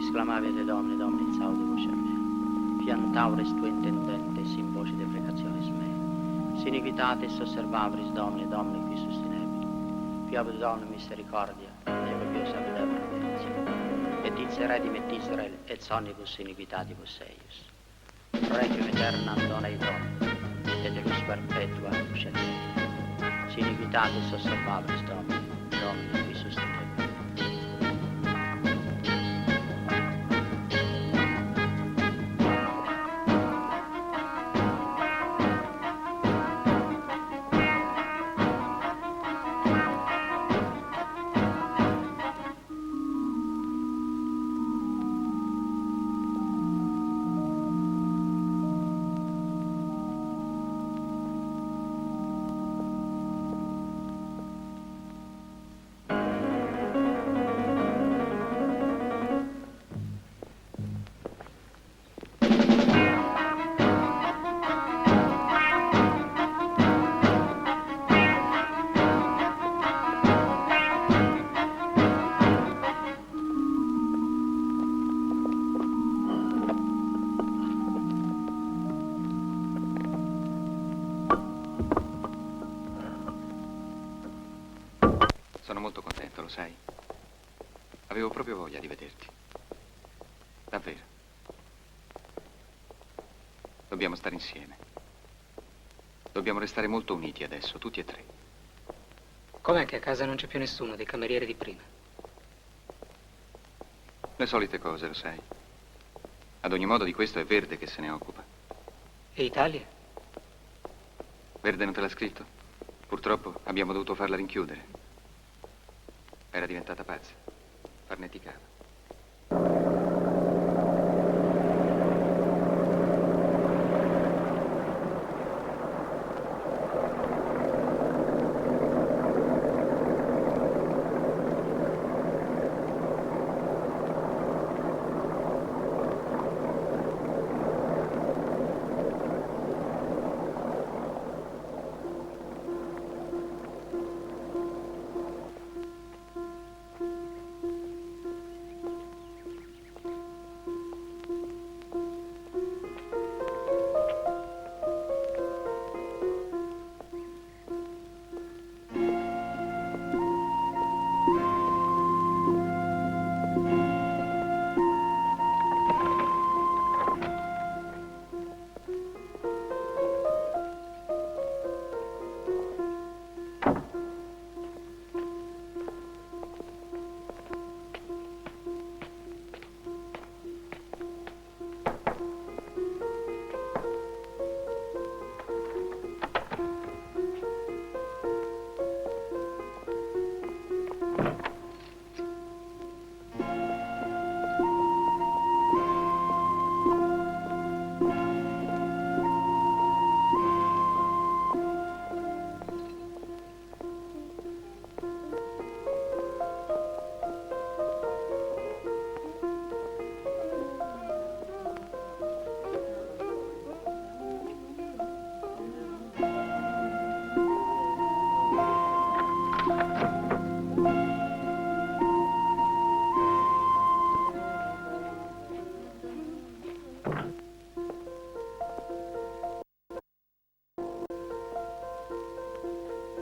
Sclamavete Domine, Domine, in saude voce mea. Piantaures tu intendentes in voce deprecationis mea. Si iniquitatis osservabris Domine, Domine, qui sostenebili. Fiabus Domine misericordia, Deo Dio saludevole benedizione. Et diceredim et Israel, et sonibus iniquitatibus eius. Requiem aeternam dona Domine, et lux perpetua luce mea. Si iniquitatis osservabris Domine, Domine, qui sostenebili. Sono molto contento, lo sai? Avevo proprio voglia di vederti. Davvero. Dobbiamo stare insieme. Dobbiamo restare molto uniti adesso, tutti e tre. Com'è che a casa non c'è più nessuno dei camerieri di prima? Le solite cose, lo sai. Ad ogni modo di questo è Verde che se ne occupa. E Italia? Verde non te l'ha scritto? Purtroppo abbiamo dovuto farla rinchiudere. Era diventata pazza. Farneticava.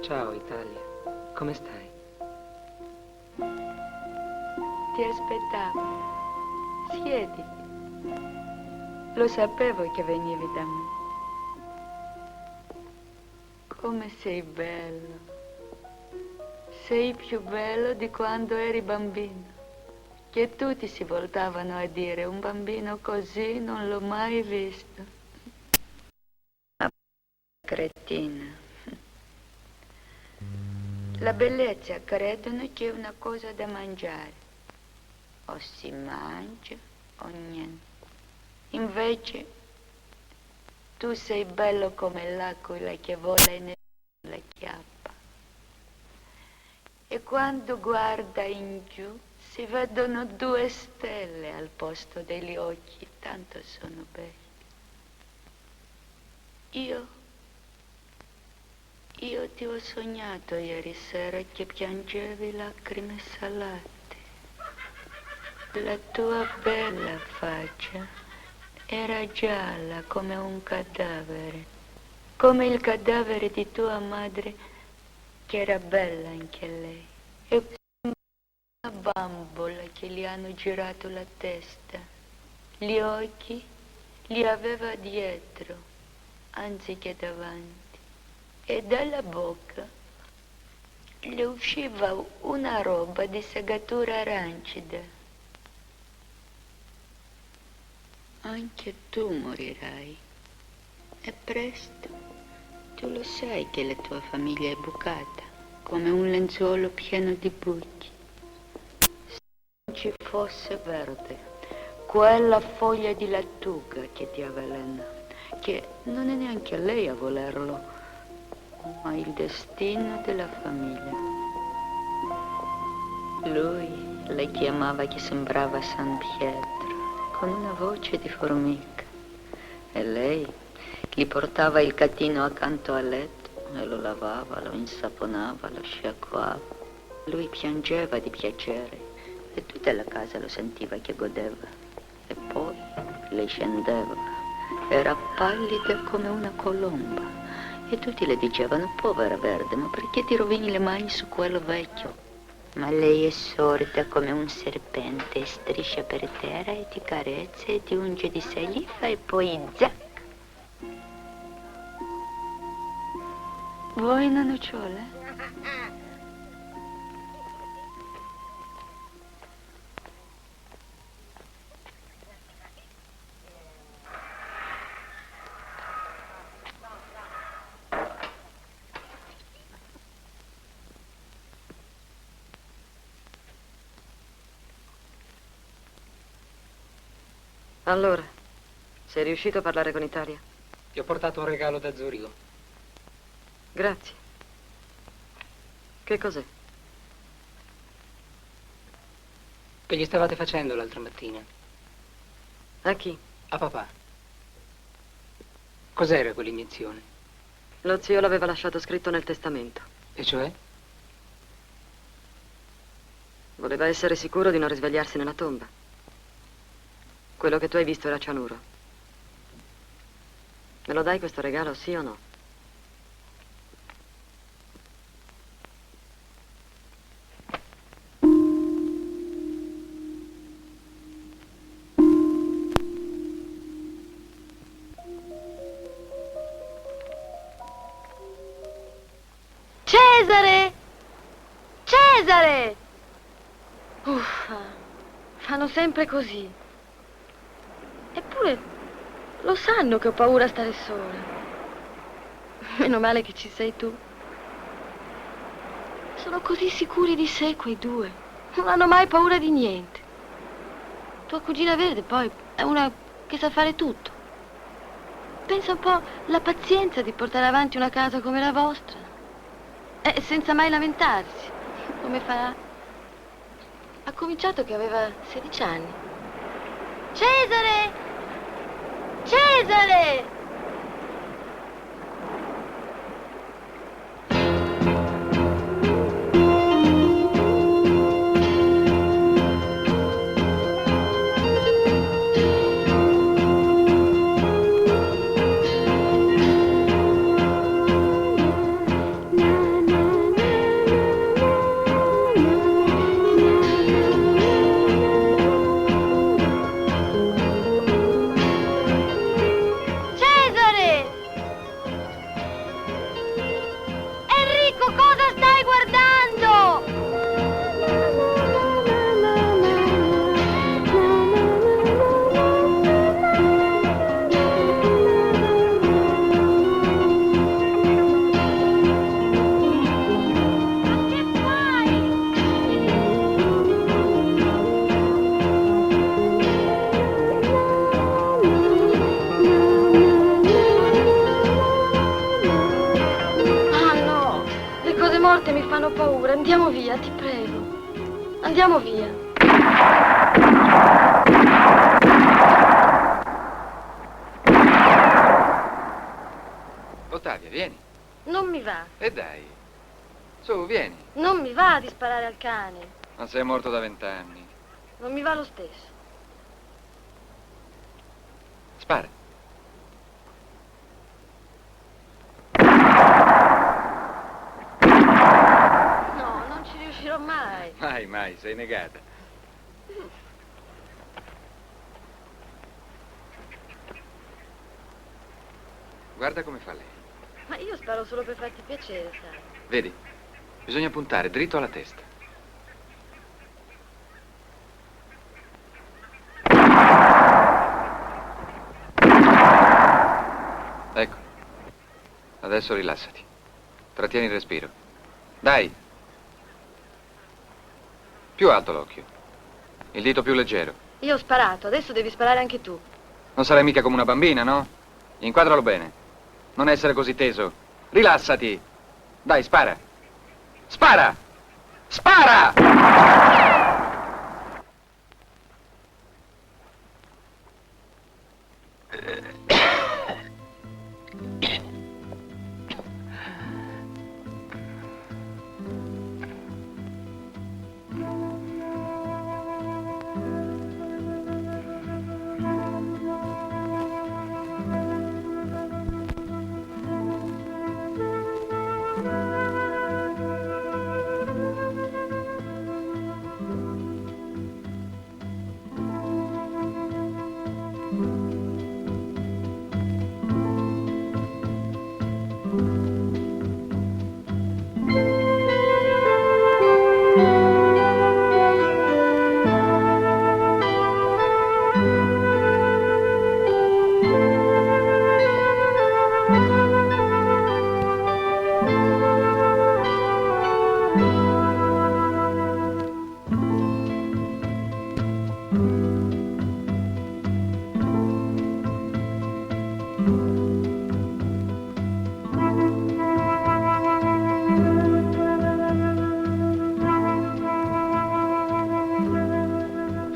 Ciao Italia, come stai? Ti aspettavo. Siediti. Lo sapevo che venivi da me. Come sei bello. Sei più bello di quando eri bambino. Che tutti si voltavano a dire, un bambino così non l'ho mai visto. Ma cretina. La bellezza credono che è una cosa da mangiare. O si mangia o niente. Invece tu sei bello come l'aquila che vola e la chiappa. E quando guarda in giù si vedono 2 stelle al posto degli occhi, tanto sono belli. Io ti ho sognato ieri sera che piangevi lacrime salate. La tua bella faccia era gialla come un cadavere, come il cadavere di tua madre che era bella anche lei. E una bambola che gli hanno girato la testa. Gli occhi li aveva dietro, anziché davanti. E dalla bocca le usciva una roba di segatura arancida. Anche tu morirai. E presto. Tu lo sai che la tua famiglia è bucata, come un lenzuolo pieno di buchi. Se non ci fosse verde, quella foglia di lattuga che ti avvelena, che non è neanche lei a volerlo, ma il destino della famiglia. Lui le chiamava che sembrava San Pietro, con una voce di formica, e lei gli portava il catino accanto al letto e lo lavava, lo insaponava, lo sciacquava. Lui piangeva di piacere e tutta la casa lo sentiva che godeva. E poi lei scendeva, era pallida come una colomba. E tutti le dicevano, povera Verde, ma perché ti rovini le mani su quello vecchio? Ma lei è sorda come un serpente, striscia per terra e ti carezza e ti unge di saliva e poi zac! Vuoi una nocciola? Allora, sei riuscito a parlare con Italia? Ti ho portato un regalo da Zurigo. Grazie. Che cos'è? Che gli stavate facendo l'altra mattina? A chi? A papà. Cos'era quell'iniezione? Lo zio l'aveva lasciato scritto nel testamento. E cioè? Voleva essere sicuro di non risvegliarsi nella tomba. Quello che tu hai visto era cianuro. Me lo dai questo regalo, sì o no? Cesare! Cesare! Uffa, fanno sempre così. Eppure lo sanno che ho paura a stare sola. Meno male che ci sei tu. Sono così sicuri di sé quei due. Non hanno mai paura di niente. Tua cugina Verde poi è una che sa fare tutto. Pensa un po' alla pazienza di portare avanti una casa come la vostra. E senza mai lamentarsi. Come farà? Ha cominciato che aveva 16 anni. Cesare! Cesare! hanno paura. Andiamo via, ti prego. Andiamo via. Ottavia, vieni. Non mi va. E dai. Su, vieni. Non mi va di sparare al cane. Ma sei morto da 20 anni. Non mi va lo stesso. Spara. No, non ci riuscirò mai. Mai, sei negata. Guarda come fa lei. Ma io sparo solo per farti piacere, sai. Vedi? Bisogna puntare dritto alla testa. Ecco. Adesso rilassati. Trattieni il respiro. Dai. Più alto l'occhio. Il dito più leggero. Io ho sparato, adesso devi sparare anche tu. Non sarai mica come una bambina, no? Inquadralo bene. Non essere così teso. Rilassati. Dai, spara. Spara! Spara!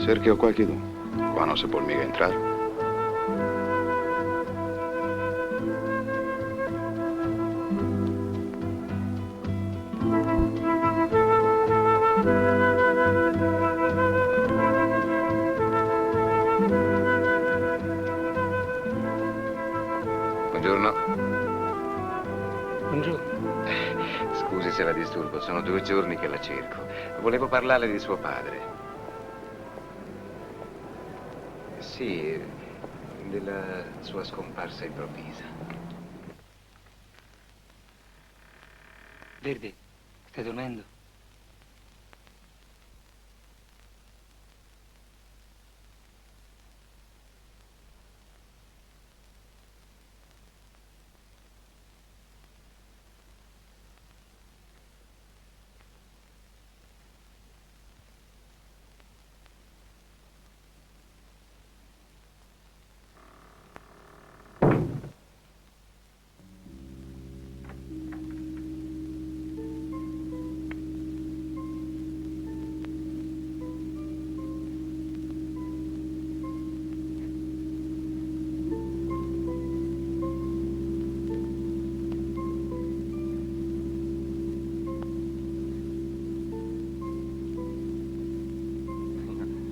Cerchi o qualche tu. Qua non si può mica entrare. Buongiorno. Buongiorno. Scusi se la disturbo, sono 2 giorni che la cerco. Volevo parlarle di suo padre. Sì, della sua scomparsa improvvisa. Verdi, stai dormendo?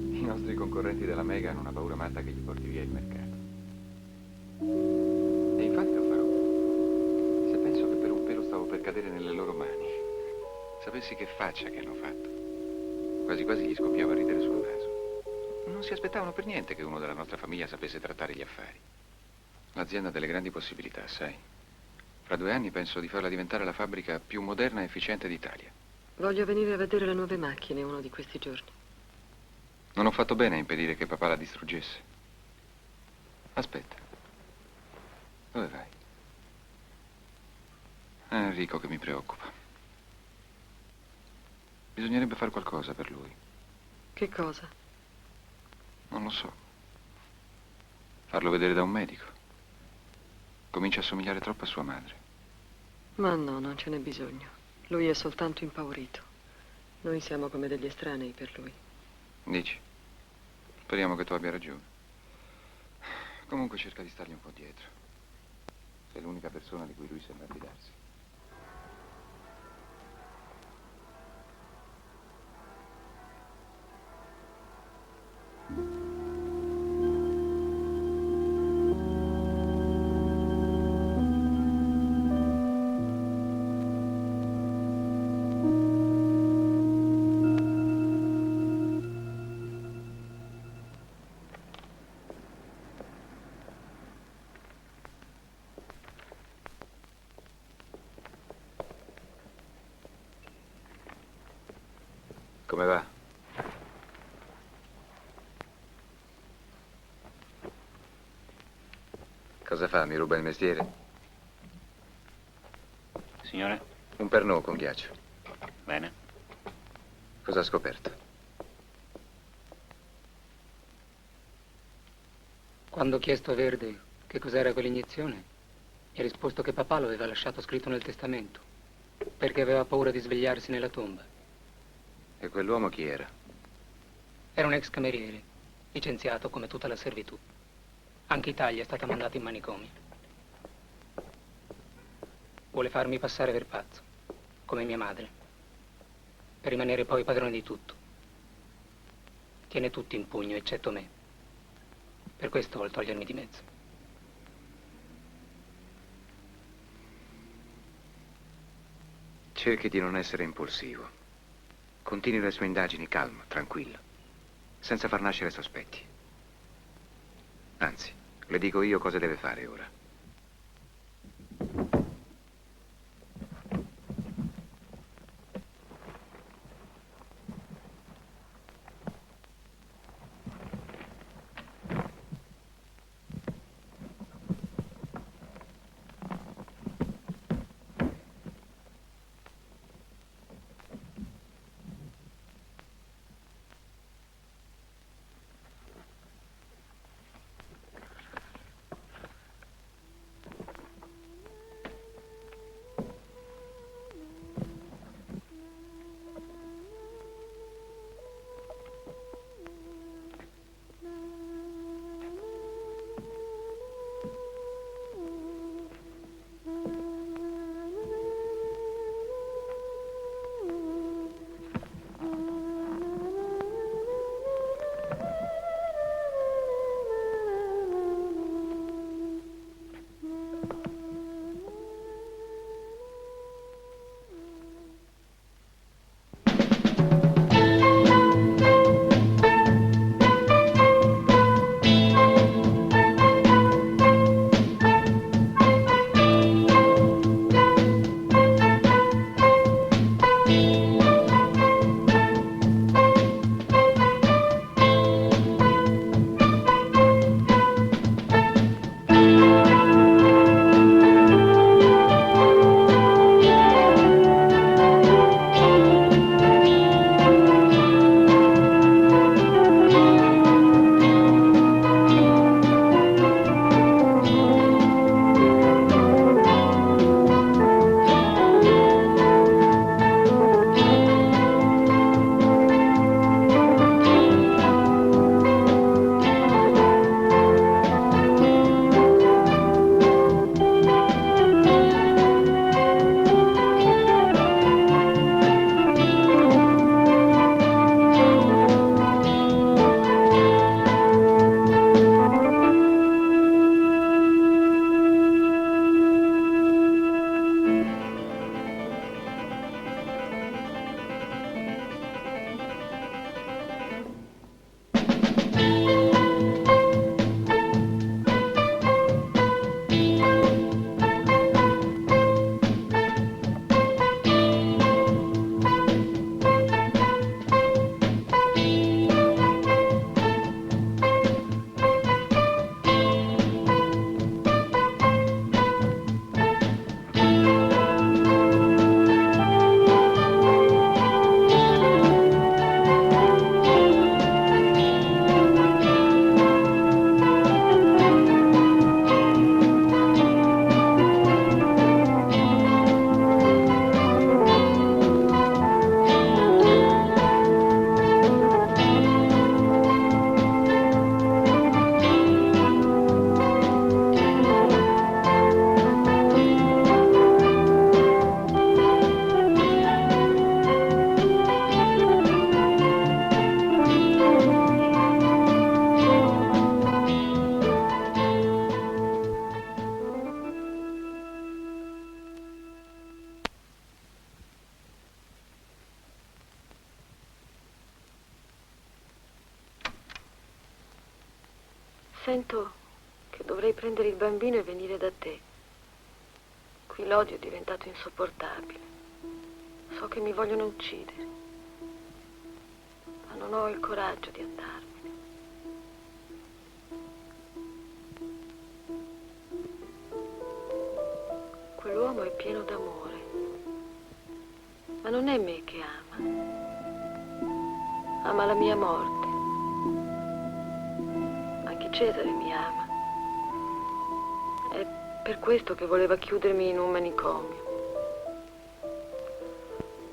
I nostri concorrenti della Mega hanno una paura matta che gli porti via il mercato. E infatti lo farò. Se penso che per un pelo stavo per cadere nelle loro mani. Sapessi che faccia che hanno fatto. Quasi quasi gli scoppiava a ridere sul naso. Non si aspettavano per niente che uno della nostra famiglia sapesse trattare gli affari. L'azienda ha delle grandi possibilità, sai. Fra 2 anni penso di farla diventare la fabbrica più moderna e efficiente d'Italia. Voglio venire a vedere le nuove macchine uno di questi giorni. Non ho fatto bene a impedire che papà la distruggesse. Aspetta. Dove vai? È Enrico che mi preoccupa. Bisognerebbe fare qualcosa per lui. Che cosa? Non lo so. Farlo vedere da un medico. Comincia a somigliare troppo a sua madre. Ma no, non ce n'è bisogno. Lui è soltanto impaurito. Noi siamo come degli estranei per lui. Dici? Speriamo che tu abbia ragione. Comunque cerca di stargli un po' dietro. Sei l'unica persona di cui lui sembra fidarsi. Come va? Cosa fa? Mi ruba il mestiere? Signore? Un Pernod con ghiaccio. Bene. Cosa ha scoperto? Quando ho chiesto a Verde che cos'era quell'iniezione, mi ha risposto che papà lo aveva lasciato scritto nel testamento, perché aveva paura di svegliarsi nella tomba. E quell'uomo chi era? Era un ex cameriere, licenziato come tutta la servitù. Anche Italia è stata mandata in manicomio. Vuole farmi passare per pazzo, come mia madre, per rimanere poi padrone di tutto. Tiene tutti in pugno, eccetto me. Per questo vuol togliermi di mezzo. Cerchi di non essere impulsivo. Continui le sue indagini calmo, tranquillo, senza far nascere sospetti. Anzi, le dico io cosa deve fare ora. sento che dovrei prendere il bambino e venire da te. Qui l'odio è diventato insopportabile. So che mi vogliono uccidere, ma non ho il coraggio di andarmene. Quell'uomo è pieno d'amore, ma non è me che ama. Ama la mia morte. Anche Cesare mi ama. È per questo che voleva chiudermi in un manicomio.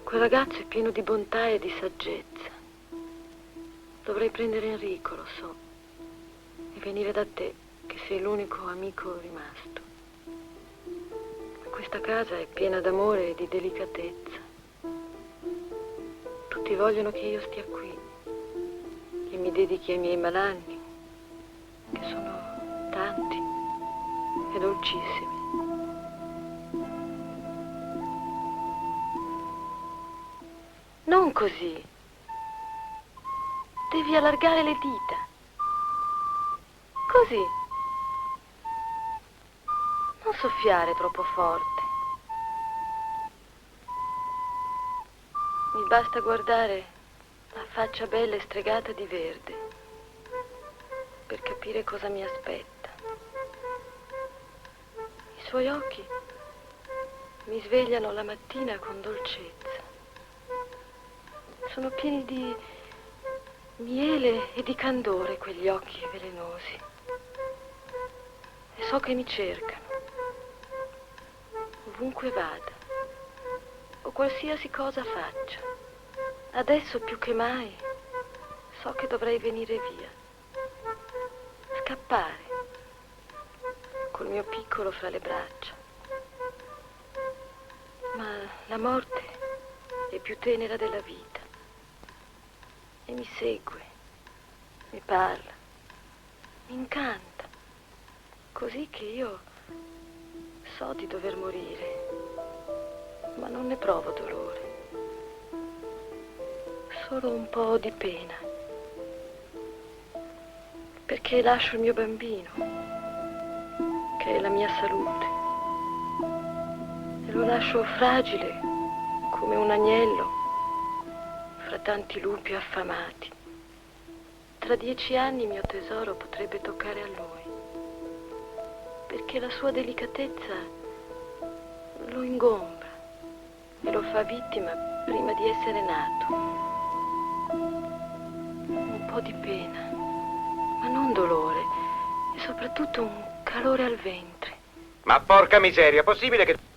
Quel ragazzo è pieno di bontà e di saggezza. Dovrei prendere Enrico, lo so, e venire da te, che sei l'unico amico rimasto. Questa casa è piena d'amore e di delicatezza. Tutti vogliono che io stia qui, che mi dedichi ai miei malanni, che sono tanti e dolcissimi. Non così. Devi allargare le dita. Così. Non soffiare troppo forte. Mi basta guardare la faccia bella e stregata di verde per capire cosa mi aspetta. I suoi occhi mi svegliano la mattina con dolcezza. Sono pieni di miele e di candore quegli occhi velenosi. E so che mi cercano. Ovunque vada, o qualsiasi cosa faccia, adesso più che mai so che dovrei venire via, scappare col mio piccolo fra le braccia. Ma la morte è più tenera della vita e mi segue, mi parla, mi incanta, così che io so di dover morire, ma non ne provo dolore, solo un po' di pena, perché lascio il mio bambino, che è la mia salute, e lo lascio fragile come un agnello fra tanti lupi affamati. Tra 10 anni il mio tesoro potrebbe toccare a lui, perché la sua delicatezza lo ingombra e lo fa vittima prima di essere nato. Un po' di pena, ma non dolore, e soprattutto un calore al ventre. Ma porca miseria, possibile che...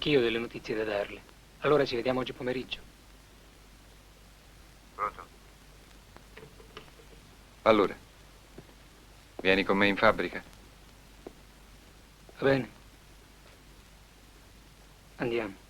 Anch'io ho delle notizie da darle. Allora ci vediamo oggi pomeriggio. Pronto? Allora, vieni con me in fabbrica? Va bene? Andiamo.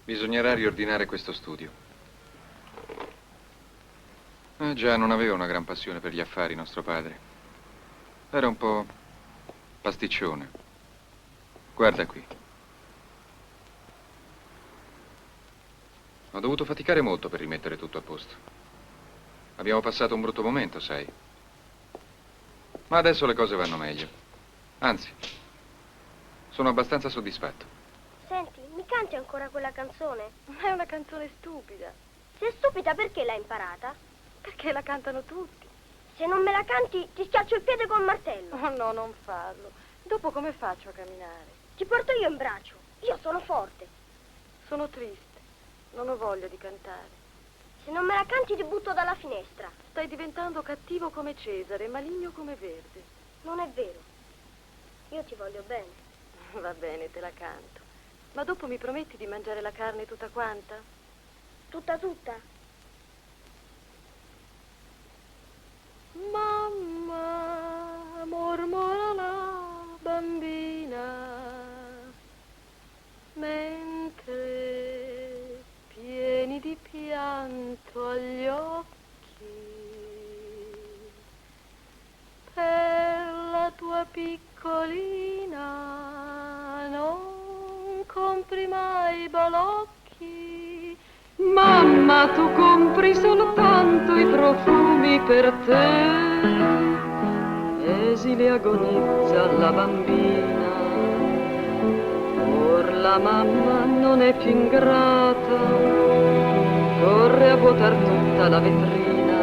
Bisognerà riordinare questo studio. Già, non aveva una gran passione per gli affari, nostro padre. Era un po' pasticcione. Guarda qui. Ho dovuto faticare molto per rimettere tutto a posto. Abbiamo passato un brutto momento, sai. Ma adesso le cose vanno meglio. Anzi, sono abbastanza soddisfatto. Senti, mi canti ancora quella canzone? Ma è una canzone stupida. Se è stupida, perché l'hai imparata? Perché la cantano tutti. Se non me la canti, ti schiaccio il piede col martello. Oh no, non farlo. Dopo come faccio a camminare? Ti porto io in braccio. Io sono forte. Sono triste. Non ho voglia di cantare. Se non me la canti, ti butto dalla finestra. Stai diventando cattivo come Cesare, maligno come Verde. Non è vero. Io ti voglio bene. Va bene, te la canto. Ma dopo mi prometti di mangiare la carne tutta quanta? Tutta tutta? Mamma, mormora la bambina, mentre pieni di pianto agli occhi, per la tua piccolina non compri mai balocchi. Mamma, tu compri soltanto i profumi per te. Esile agonizza la bambina, or la mamma non è più ingrata, corre a vuotar tutta la vetrina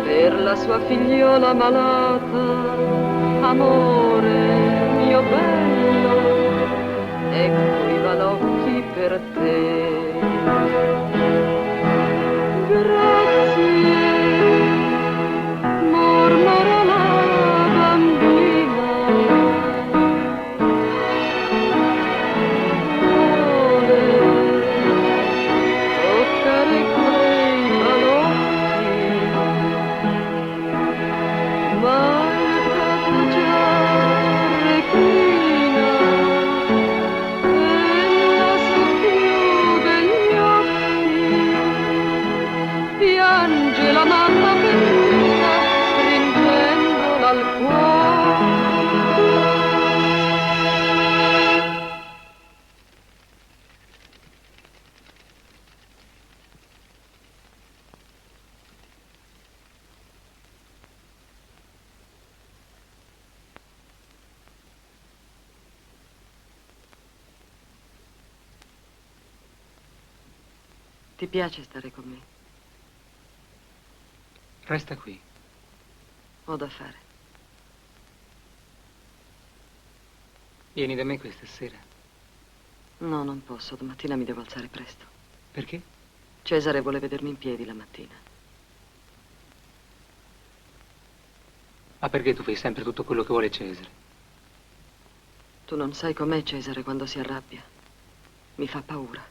per la sua figliola malata. Amore mio bello, ecco i balocchi per te. Grazie, mormora la bambina, vuole toccare quei balocchi, ma il capo già reclina e la socchiude gli occhi. Piange la mamma perduta, stringendola al cuore. Ti piace stare con me? Resta qui. Ho da fare. Vieni da me questa sera. No, non posso. Domattina mi devo alzare presto. Perché? Cesare vuole vedermi in piedi la mattina. Ma perché tu fai sempre tutto quello che vuole Cesare? Tu non sai com'è Cesare quando si arrabbia. Mi fa paura.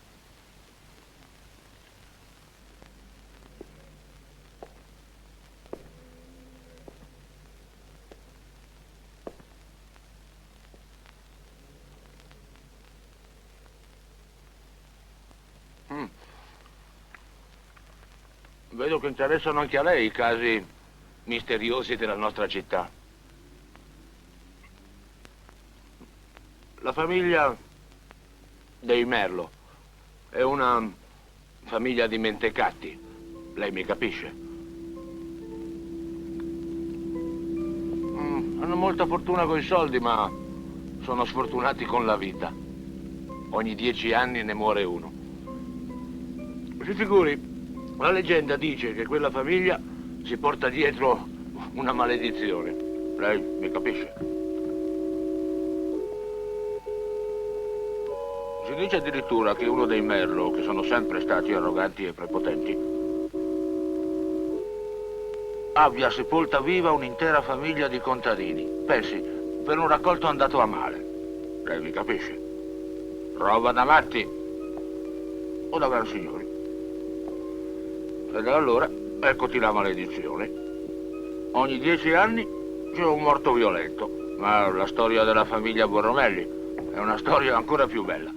Vedo che interessano anche a lei i casi misteriosi della nostra città. La famiglia dei Merlo è una famiglia di mentecatti. Lei mi capisce? Hanno molta fortuna coi soldi, ma sono sfortunati con la vita. Ogni 10 anni ne muore uno. Si figuri, la leggenda dice che quella famiglia si porta dietro una maledizione. Lei mi capisce? Si dice addirittura che uno dei Merlo, che sono sempre stati arroganti e prepotenti, abbia sepolta viva un'intera famiglia di contadini. Pensi, per un raccolto andato a male. Lei mi capisce? Roba da matti o da gran signori. E da allora, eccoti la maledizione. Ogni 10 anni c'è un morto violento, ma la storia della famiglia Borromelli è una storia ancora più bella.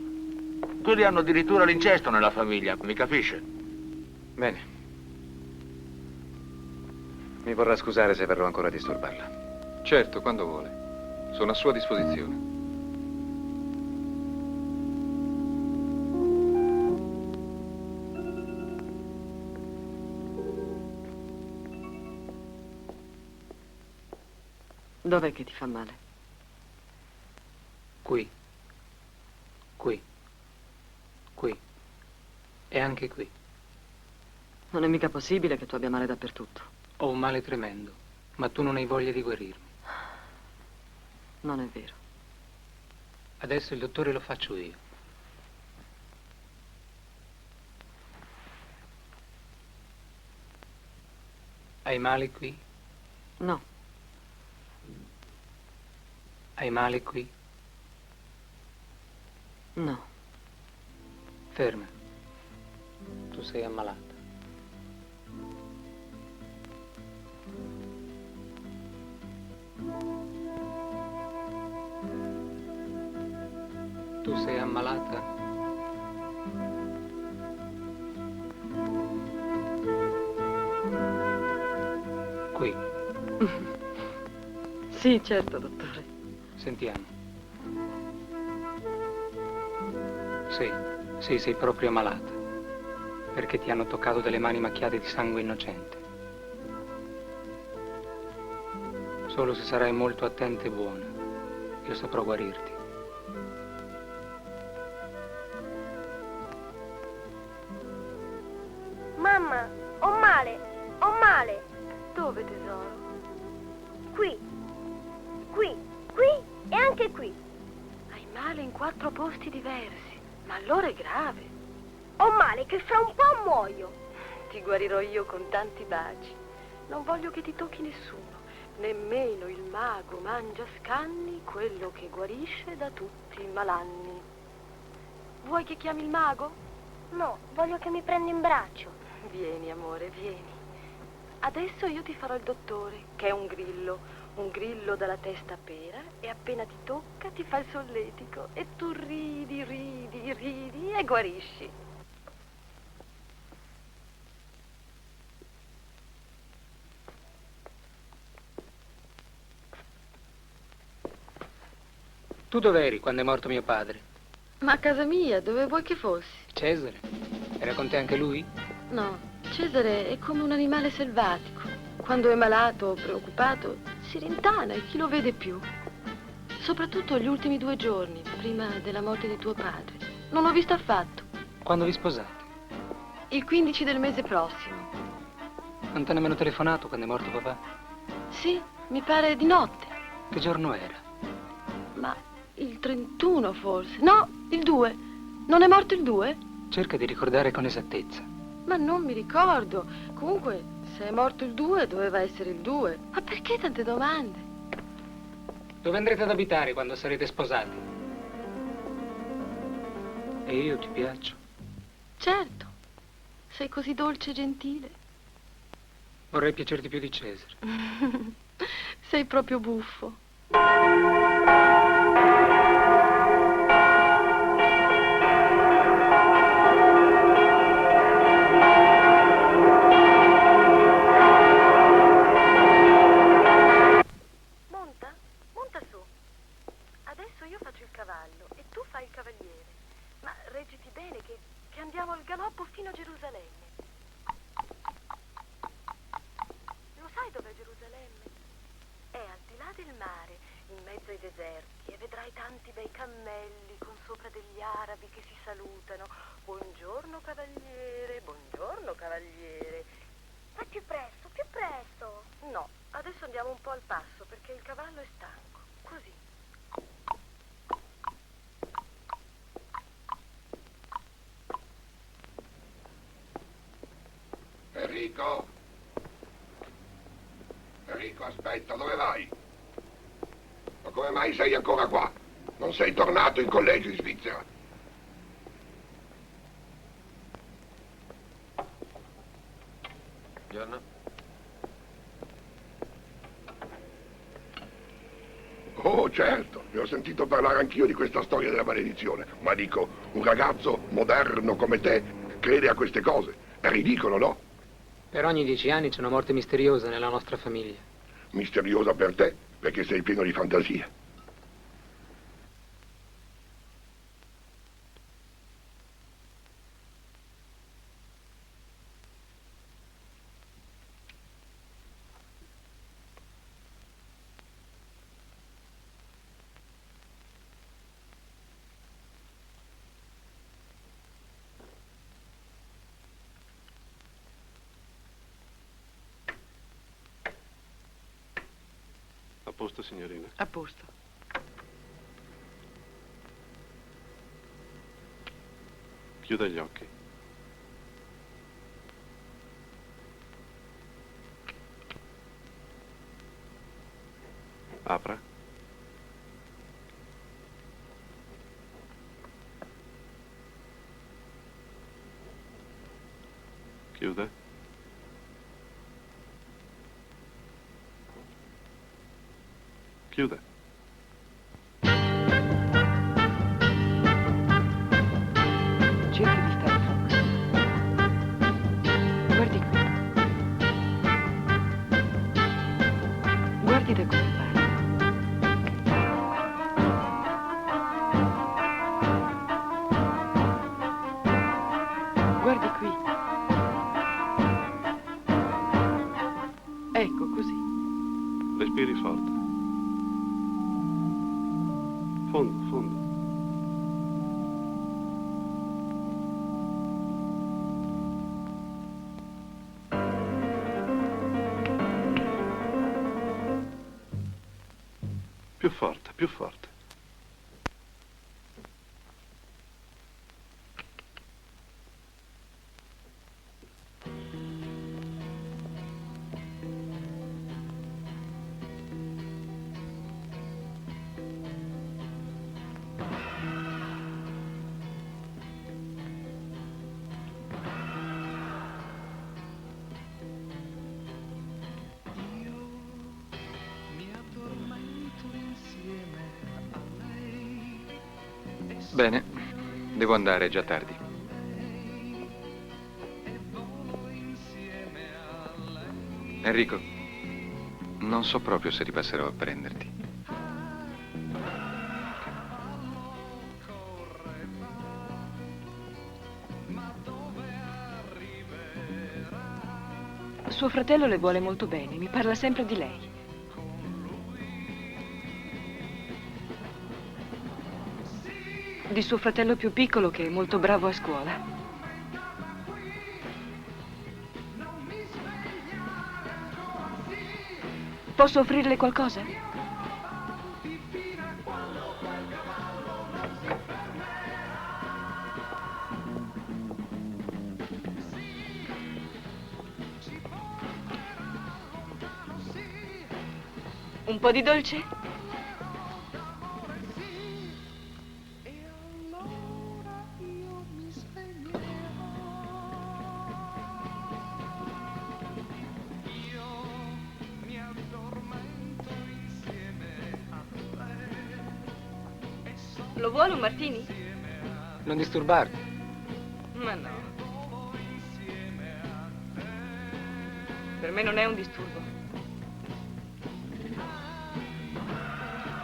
Quelli hanno addirittura l'incesto nella famiglia, mi capisce? Bene. Mi vorrà scusare se verrò ancora a disturbarla. Certo, quando vuole. Sono a sua disposizione. Dov'è che ti fa male? Qui. Qui. Qui. E anche qui. Non è mica possibile che tu abbia male dappertutto. Ho un male tremendo, ma tu non hai voglia di guarirmi. Non è vero. Adesso il dottore lo faccio io. Hai male qui? No. Hai male qui? No. Ferma. Tu sei ammalata. Tu sei ammalata? Qui. Sì, certo, dottore. Sentiamo. Sì, sei proprio ammalata. Perché ti hanno toccato delle mani macchiate di sangue innocente. Solo se sarai molto attenta e buona, io saprò guarirti. Mamma, ho male, ho male. Dove, tesoro? Qui, qui, qui e anche qui. Hai male in 4 posti diversi, ma allora è grave. Ho male che fra un po' muoio. Ti guarirò io con tanti baci. Non voglio che ti tocchi nessuno, nemmeno il mago Mangiascanni, quello che guarisce da tutti i malanni. Vuoi che chiami il mago? No, voglio che mi prendi in braccio. Vieni, amore, vieni. Adesso io ti farò il dottore, che è un grillo dalla testa a pera, e appena ti tocca ti fa il solletico e tu ridi, ridi, ridi e guarisci. Tu dov'eri quando è morto mio padre? Ma a casa mia, dove vuoi che fossi? Cesare? Era con te anche lui? No, Cesare è come un animale selvatico. Quando è malato o preoccupato, si rintana e chi lo vede più? Soprattutto gli ultimi 2 giorni, prima della morte di tuo padre. Non l'ho visto affatto. Quando vi sposate? Il 15 del mese prossimo. Non ti ha nemmeno telefonato quando è morto papà? Sì, mi pare di notte. Che giorno era? Ma il 31 forse. No, il 2. Non è morto il 2? Cerca di ricordare con esattezza. Ma non mi ricordo. Comunque, se è morto il 2, doveva essere il 2. Ma perché tante domande? Dove andrete ad abitare quando sarete sposati? E io ti piaccio? Certo. Sei così dolce e gentile. Vorrei piacerti più di Cesare. Sei proprio buffo. deserti e vedrai tanti bei cammelli con sopra degli arabi che si salutano. Buongiorno cavaliere, buongiorno cavaliere. Fai più presto, più presto. No, adesso andiamo un po' al passo perché il cavallo è stanco. Così. Enrico! Enrico, aspetta, dove vai? Ma come mai sei ancora qua? Non sei tornato in collegio in Svizzera? Buongiorno. Oh, certo, ne ho sentito parlare anch'io di questa storia della maledizione. Ma dico, un ragazzo moderno come te crede a queste cose? È ridicolo, no? Per ogni 10 anni c'è una morte misteriosa nella nostra famiglia. Misteriosa per te, perché sei pieno di fantasia. A posto, signorina. A posto. Chiuda gli occhi. Apra. Chiuda. Chiuda. Cerca di stare tranquillo. Guardi qui. Guardi da come vai. Guardi qui. Ecco, così. Respiri forte. Fondo, fondo. Più forte, più forte. Bene, devo andare, è già tardi. Enrico, non so proprio se ripasserò a prenderti. Suo fratello le vuole molto bene, mi parla sempre di lei. Di suo fratello più piccolo che è molto bravo a scuola. Posso offrirle qualcosa? Un po' di dolce? Lo vuole un martini? Non disturbarti. Ma no. Per me non è un disturbo.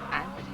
Anzi.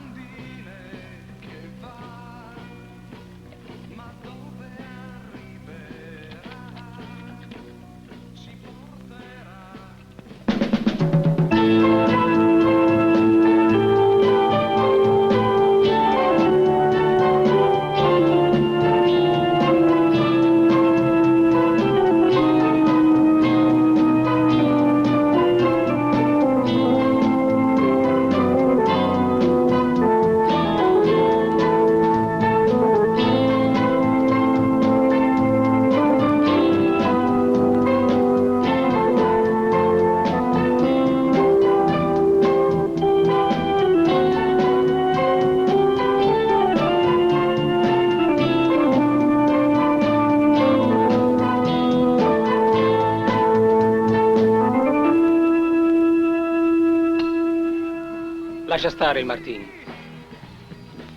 Lascia stare il Martini.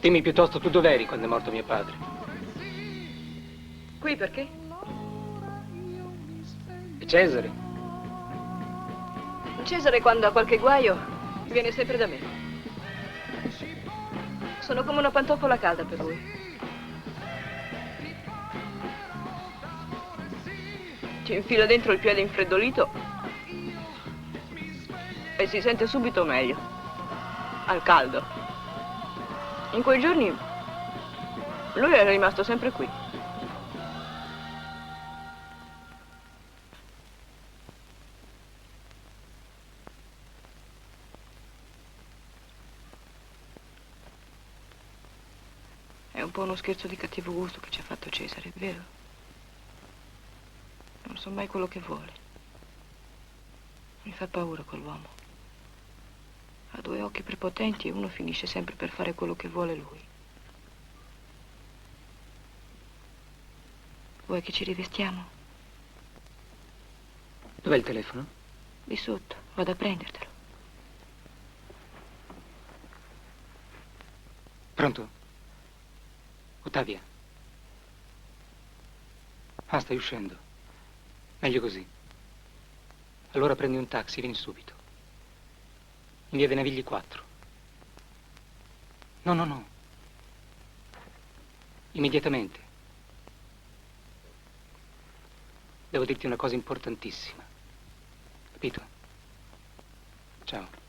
Dimmi piuttosto tu dov'eri quando è morto mio padre. Qui perché? E Cesare? Cesare, quando ha qualche guaio, viene sempre da me. Sono come una pantofola calda per lui. Ci infila dentro il piede infreddolito e si sente subito meglio, al caldo. In quei giorni lui è rimasto sempre qui. È un po' uno scherzo di cattivo gusto che ci ha fatto Cesare, vero? Non so mai quello che vuole. Mi fa paura quell'uomo. Ha due occhi prepotenti e uno finisce sempre per fare quello che vuole lui. Vuoi che ci rivestiamo? Dov'è il telefono? Di sotto, vado a prendertelo. Pronto? Ottavia. Ah, stai uscendo. Meglio così. Allora prendi un taxi, vieni subito. In via dei Navigli 4. No. Immediatamente. Devo dirti una cosa importantissima. Capito? Ciao.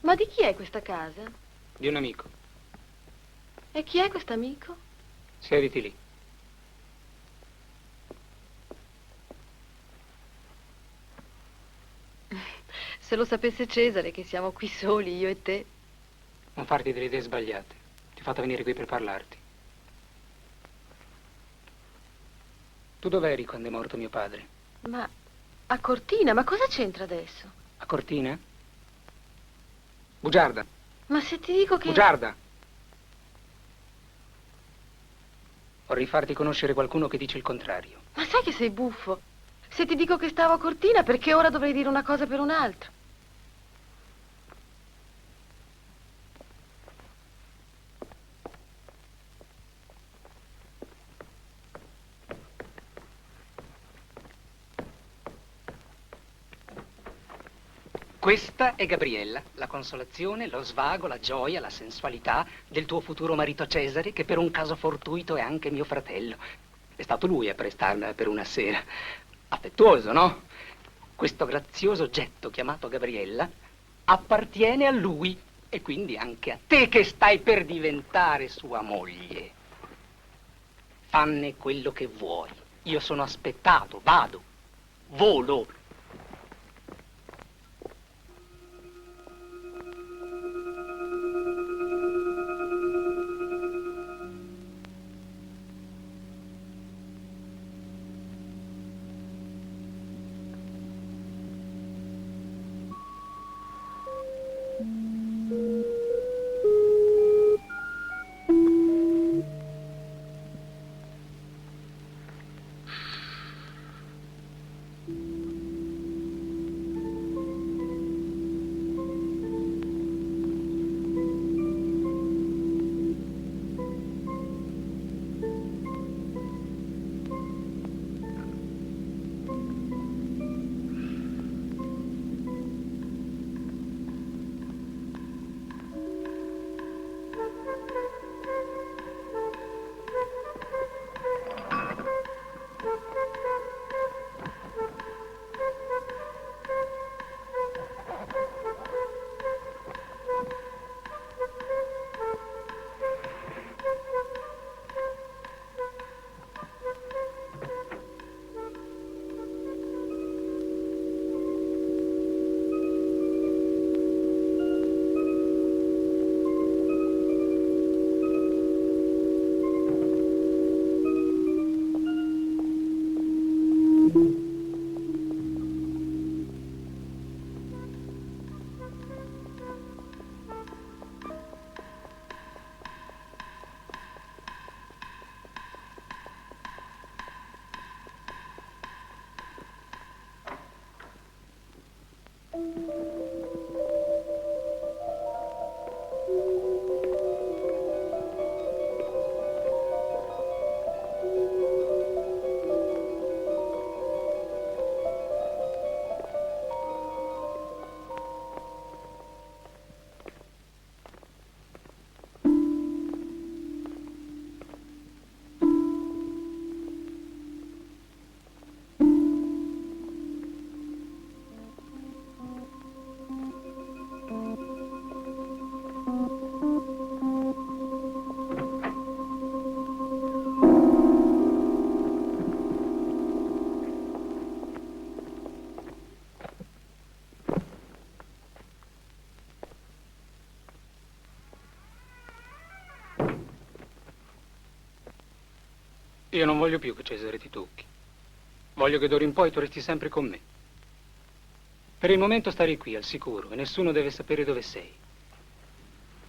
Ma di chi è questa casa? Di un amico. E chi è questo amico? Siediti lì. Se lo sapesse Cesare che siamo qui soli, io e te. Non farti delle idee sbagliate. Ti ho fatto venire qui per parlarti. Tu dov'eri quando è morto mio padre? Ma a Cortina, ma cosa c'entra adesso? A Cortina? Bugiarda. Ma se ti dico che... Bugiarda. Vorrei farti conoscere qualcuno che dice il contrario. Ma sai che sei buffo? Se ti dico che stavo a Cortina, perché ora dovrei dire una cosa per un'altra? Questa è Gabriella, la consolazione, lo svago, la gioia, la sensualità del tuo futuro marito Cesare, che per un caso fortuito è anche mio fratello. È stato lui a prestarmela per una sera. Affettuoso, no? questo grazioso oggetto chiamato Gabriella appartiene a lui e quindi anche a te che stai per diventare sua moglie. Fanne quello che vuoi. Io sono aspettato, vado, volo. Io non voglio più che Cesare ti tocchi. Voglio che d'ora in poi tu resti sempre con me. Per il momento starai qui, al sicuro, e nessuno deve sapere dove sei.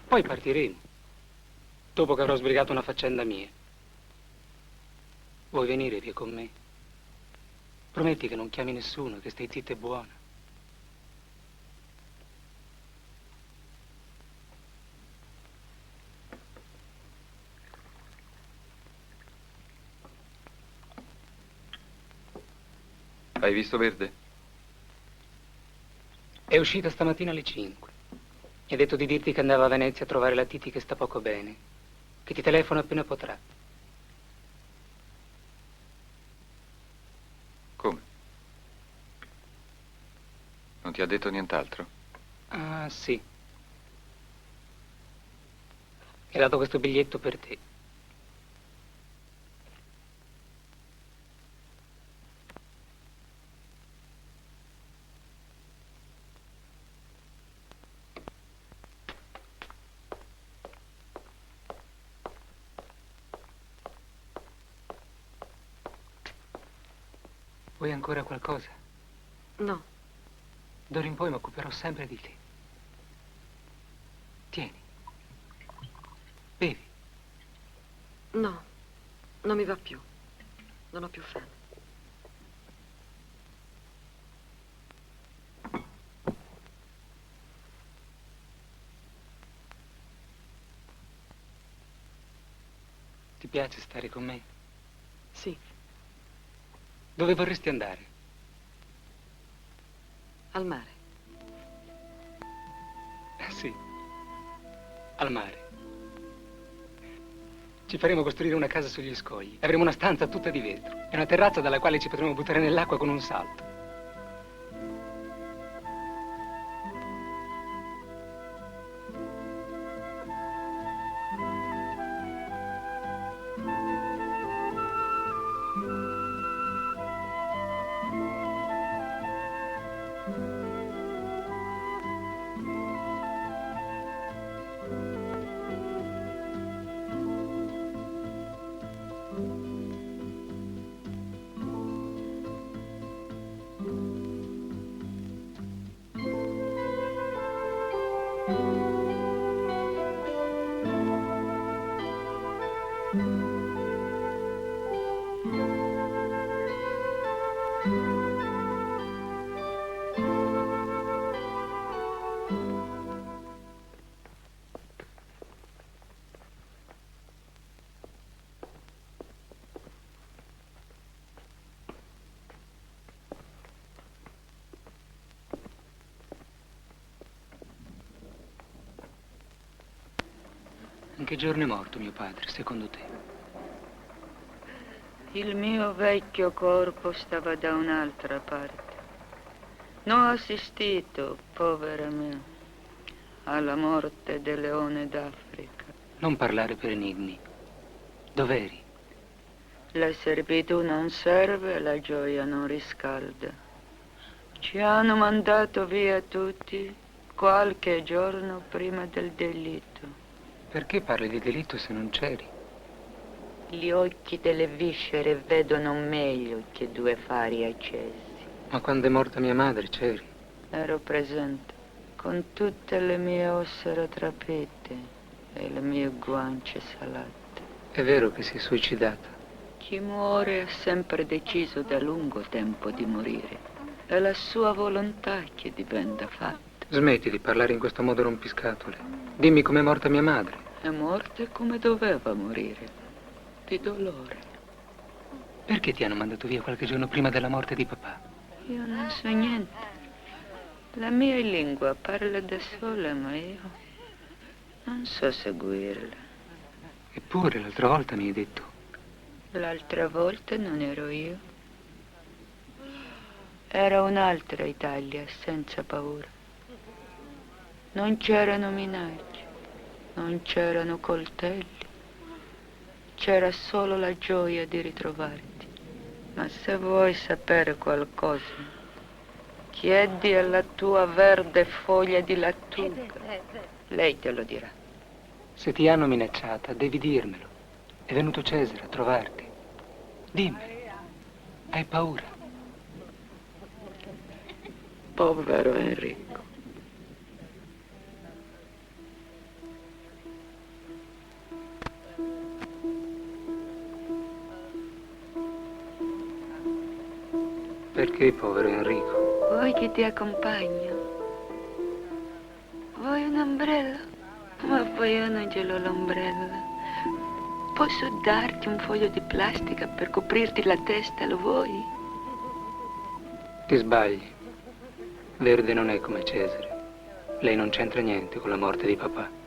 Poi partiremo, dopo che avrò sbrigato una faccenda mia. Vuoi venire via con me? Prometti che non chiami nessuno, che stai zitta e buona. Hai visto Verde? È uscita stamattina alle 5. Mi ha detto di dirti che andava a Venezia a trovare la Titi che sta poco bene, che ti telefona appena potrà. Come? Non ti ha detto nient'altro? Ah, sì. Mi ha dato questo biglietto per te. Vuoi ancora qualcosa? No. D'ora in poi mi occuperò sempre di te. Tieni. Bevi. No, non mi va più. Non ho più fame. Ti piace stare con me? Sì. Dove vorresti andare? Al mare. Sì, al mare. Ci faremo costruire una casa sugli scogli. Avremo una stanza tutta di vetro e una terrazza dalla quale ci potremo buttare nell'acqua con un salto. In che giorno è morto mio padre, secondo te? Il mio vecchio corpo stava da un'altra parte. Non ho assistito, povera mia, alla morte del leone d'Africa. Non parlare per enigmi. Dov'eri? La servitù non serve, la gioia non riscalda. Ci hanno mandato via tutti qualche giorno prima del delitto. Perché parli di delitto se non c'eri? Gli occhi delle viscere vedono meglio che due fari accesi. Ma quando è morta mia madre c'eri? Ero presente, con tutte le mie ossa rattrappite e le mie guance salate. È vero che si è suicidata? Chi muore ha sempre deciso da lungo tempo di morire. È la sua volontà che diventa fatta. Smetti di parlare in questo modo rompiscatole. Dimmi com'è morta mia madre. È morta come doveva morire, di dolore. Perché ti hanno mandato via qualche giorno prima della morte di papà? Io non so niente. La mia lingua parla da sola, ma io non so seguirla. Eppure l'altra volta mi hai detto. L'altra volta non ero io. Era un'altra Italia, senza paura. Non c'erano minacce, non c'erano coltelli. C'era solo la gioia di ritrovarti. Ma se vuoi sapere qualcosa, chiedi alla tua verde foglia di lattuga. Lei te lo dirà. Se ti hanno minacciata, devi dirmelo. È venuto Cesare a trovarti. Dimmelo. Hai paura? Povero Enrico. Perché, povero Enrico? Vuoi che ti accompagno? Vuoi un ombrello? Ma poi io non ce l'ho l'ombrello. Posso darti un foglio di plastica per coprirti la testa, lo vuoi? Ti sbagli. Verde non è come Cesare. Lei non c'entra niente con la morte di papà.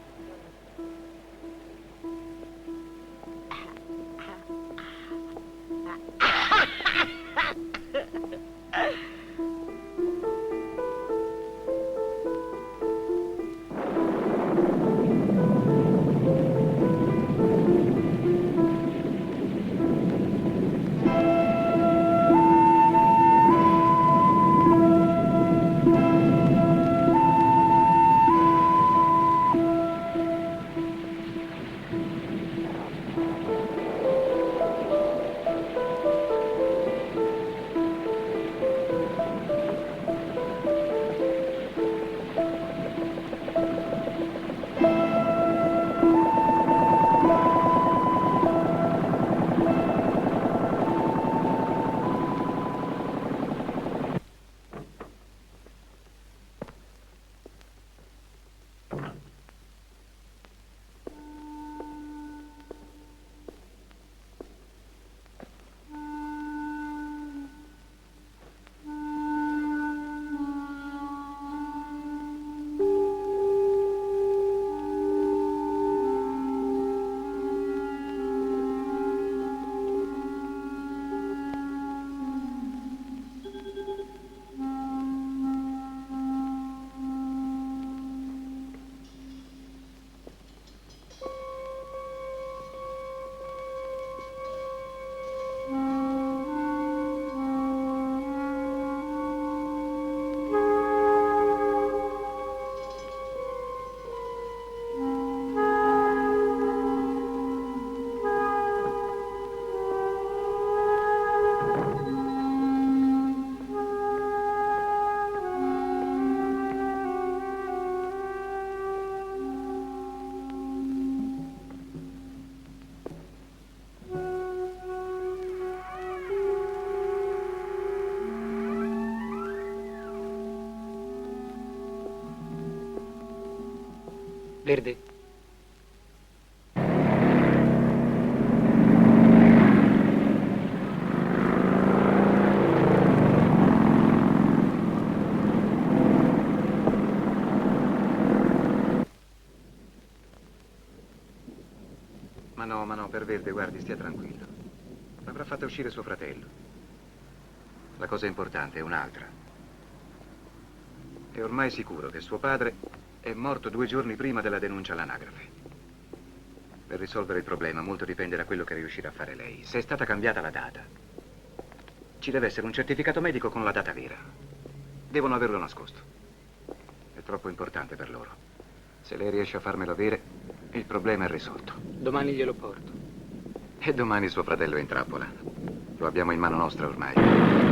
Verde. Ma no, per Verde, guardi, stia tranquillo. L'avrà fatta uscire suo fratello. La cosa importante è un'altra. È ormai sicuro che suo padre è morto 2 giorni prima della denuncia all'anagrafe. Per risolvere il problema molto dipende da quello che riuscirà a fare lei. Se è stata cambiata la data, ci deve essere un certificato medico con la data vera. Devono averlo nascosto. È troppo importante per loro. Se lei riesce a farmelo avere, il problema è risolto. Domani glielo porto. E domani suo fratello è in trappola. Lo abbiamo in mano nostra ormai.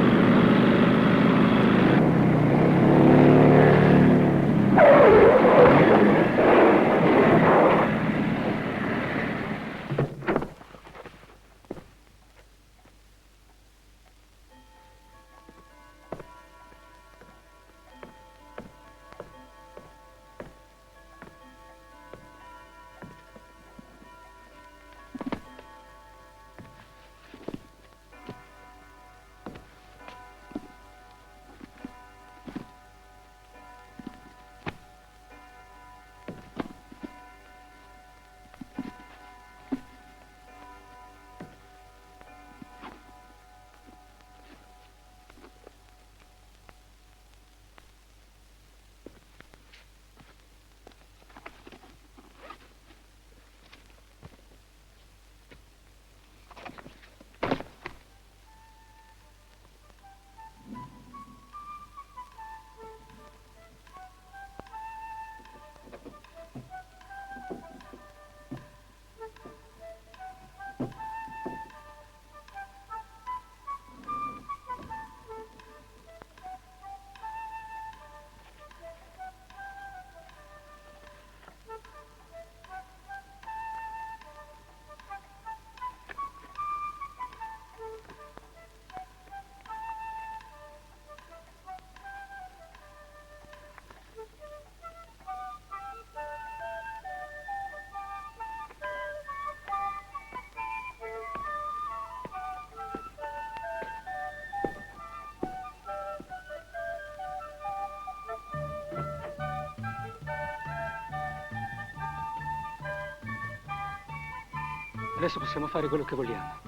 Adesso possiamo fare quello che vogliamo.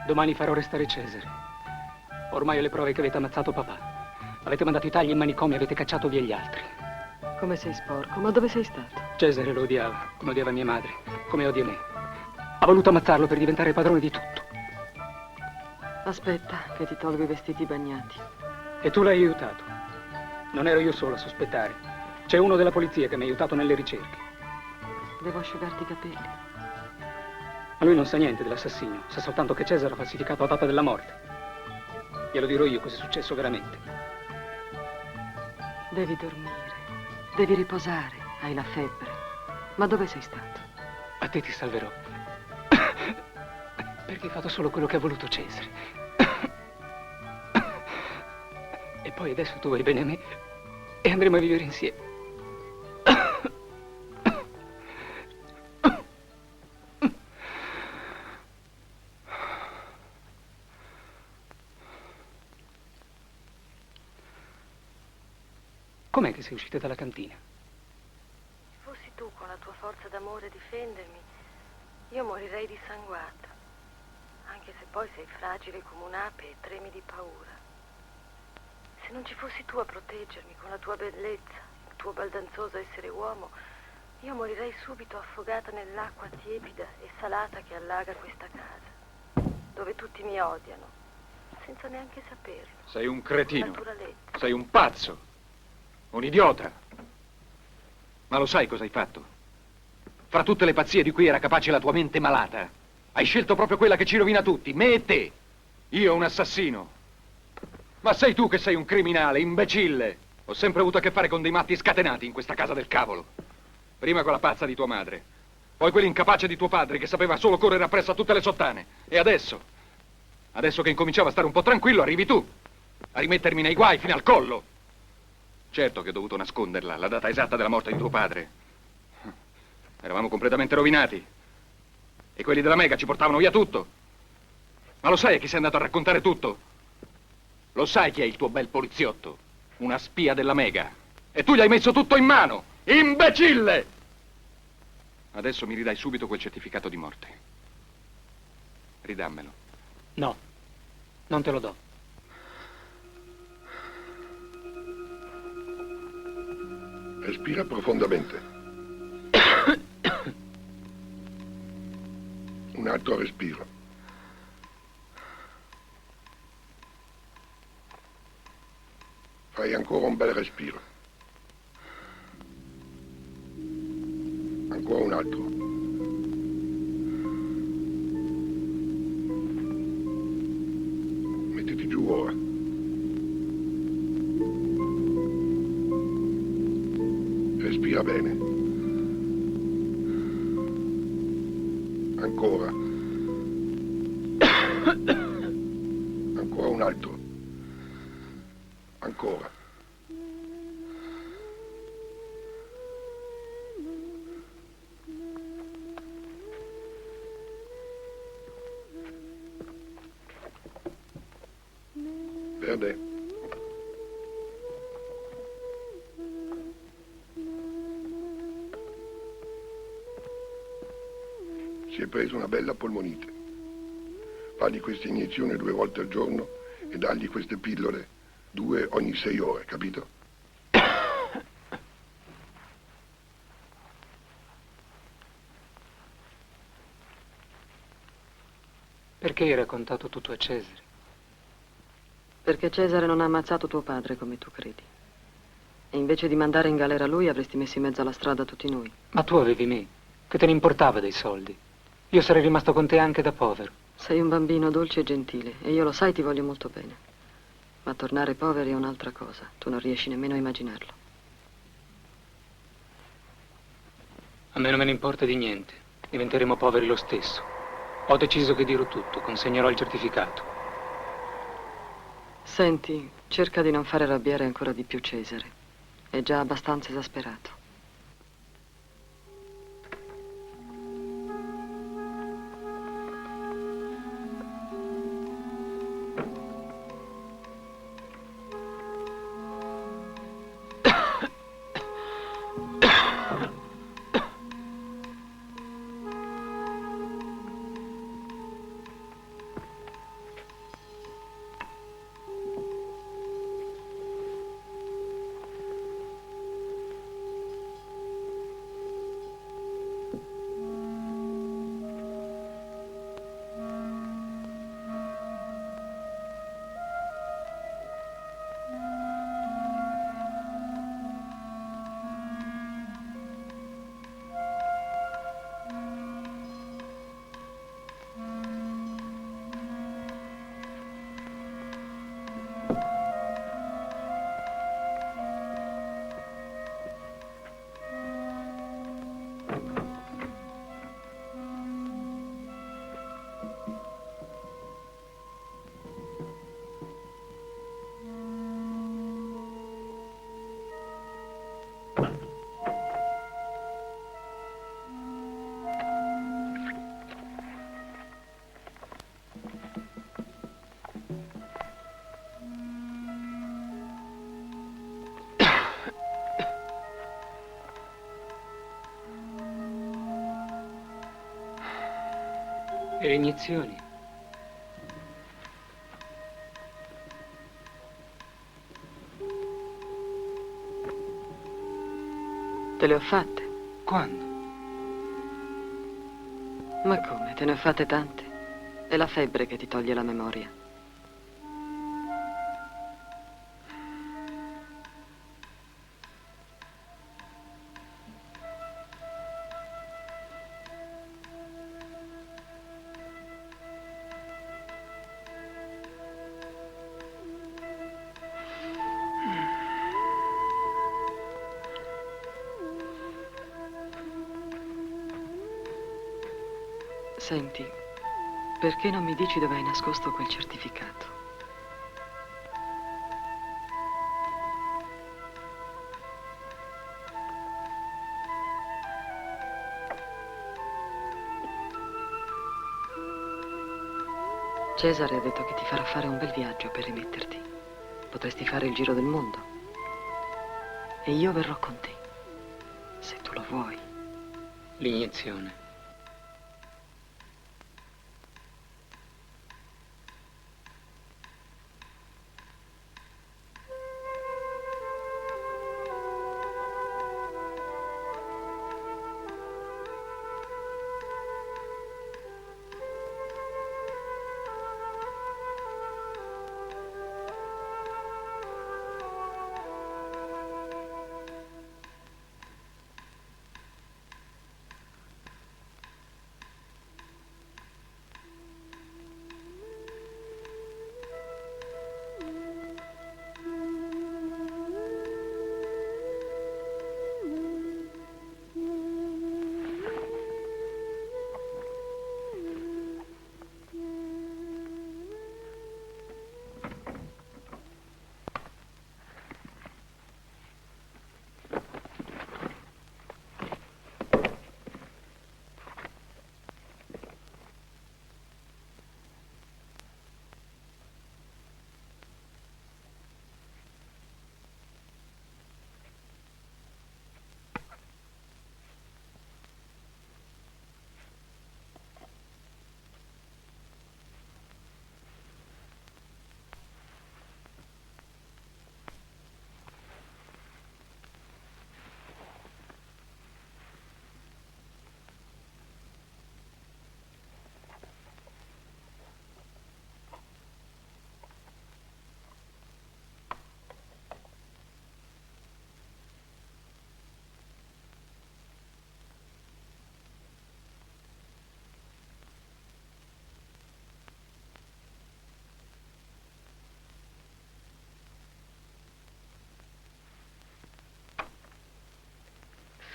Domani farò restare Cesare. Ormai ho le prove che avete ammazzato papà. Avete mandato i tagli in manicomio e avete cacciato via gli altri. Come sei sporco? Ma dove sei stato? Cesare lo odiava, come odiava mia madre, come odia me. Ha voluto ammazzarlo per diventare padrone di tutto. Aspetta, che ti tolgo i vestiti bagnati. E tu l'hai aiutato. Non ero io solo a sospettare. C'è uno della polizia che mi ha aiutato nelle ricerche. Devo asciugarti i capelli. Ma lui non sa niente dell'assassinio, sa soltanto che Cesare ha falsificato la data della morte. Glielo dirò io cosa è successo veramente. Devi dormire, devi riposare, hai la febbre. Ma dove sei stato? A te ti salverò. Perché hai fatto solo quello che ha voluto Cesare. E poi adesso tu vai bene a me e andremo a vivere insieme. Com'è che sei uscita dalla cantina? Se fossi tu con la tua forza d'amore a difendermi, io morirei dissanguata. Anche se poi sei fragile come un'ape e tremi di paura. Se non ci fossi tu a proteggermi con la tua bellezza, il tuo baldanzoso essere uomo, io morirei subito affogata nell'acqua tiepida e salata che allaga questa casa, dove tutti mi odiano, senza neanche saperlo. Sei un cretino. Naturalezza. Sei un pazzo. Un idiota. Ma lo sai cosa hai fatto? Fra tutte le pazzie di cui era capace la tua mente malata, hai scelto proprio quella che ci rovina tutti, me e te. Io un assassino. Ma sei tu che sei un criminale, imbecille. Ho sempre avuto a che fare con dei matti scatenati in questa casa del cavolo. Prima con la pazza di tua madre, poi quell'incapace di tuo padre che sapeva solo correre appresso a tutte le sottane. E adesso che incominciavo a stare un po' tranquillo, arrivi tu a rimettermi nei guai fino al collo. Certo che ho dovuto nasconderla, la data esatta della morte di tuo padre. Eravamo completamente rovinati. E quelli della Mega ci portavano via tutto. Ma lo sai a chi sei andato a raccontare tutto? Lo sai chi è il tuo bel poliziotto? Una spia della Mega. E tu gli hai messo tutto in mano! Imbecille! Adesso mi ridai subito quel certificato di morte. Ridammelo. No, non te lo do. Respira profondamente. Un altro respiro. Fai ancora un bel respiro. Ancora un altro. Mettiti giù ora. Respira bene. Ancora. Ancora un altro. Ancora. Verde. Si è preso una bella polmonite. Fagli queste iniezioni 2 volte al giorno e dagli queste pillole 2 ogni 6 ore, capito? Perché hai raccontato tutto a Cesare? Perché Cesare non ha ammazzato tuo padre come tu credi. E invece di mandare in galera lui avresti messo in mezzo alla strada tutti noi. Ma tu avevi me. Che te ne importava dei soldi? Io sarei rimasto con te anche da povero. Sei un bambino dolce e gentile e io lo sai, ti voglio molto bene. Ma tornare poveri è un'altra cosa. Tu non riesci nemmeno a immaginarlo. A me non me ne importa di niente. Diventeremo poveri lo stesso. Ho deciso che dirò tutto. Consegnerò il certificato. Senti, cerca di non fare arrabbiare ancora di più Cesare. È già abbastanza esasperato. E le iniezioni? Te le ho fatte? Quando? Ma come? Te ne ho fatte tante? È la febbre che ti toglie la memoria. Senti, perché non mi dici dove hai nascosto quel certificato? Cesare ha detto che ti farà fare un bel viaggio per rimetterti. Potresti fare il giro del mondo. E io verrò con te, se tu lo vuoi. L'iniezione.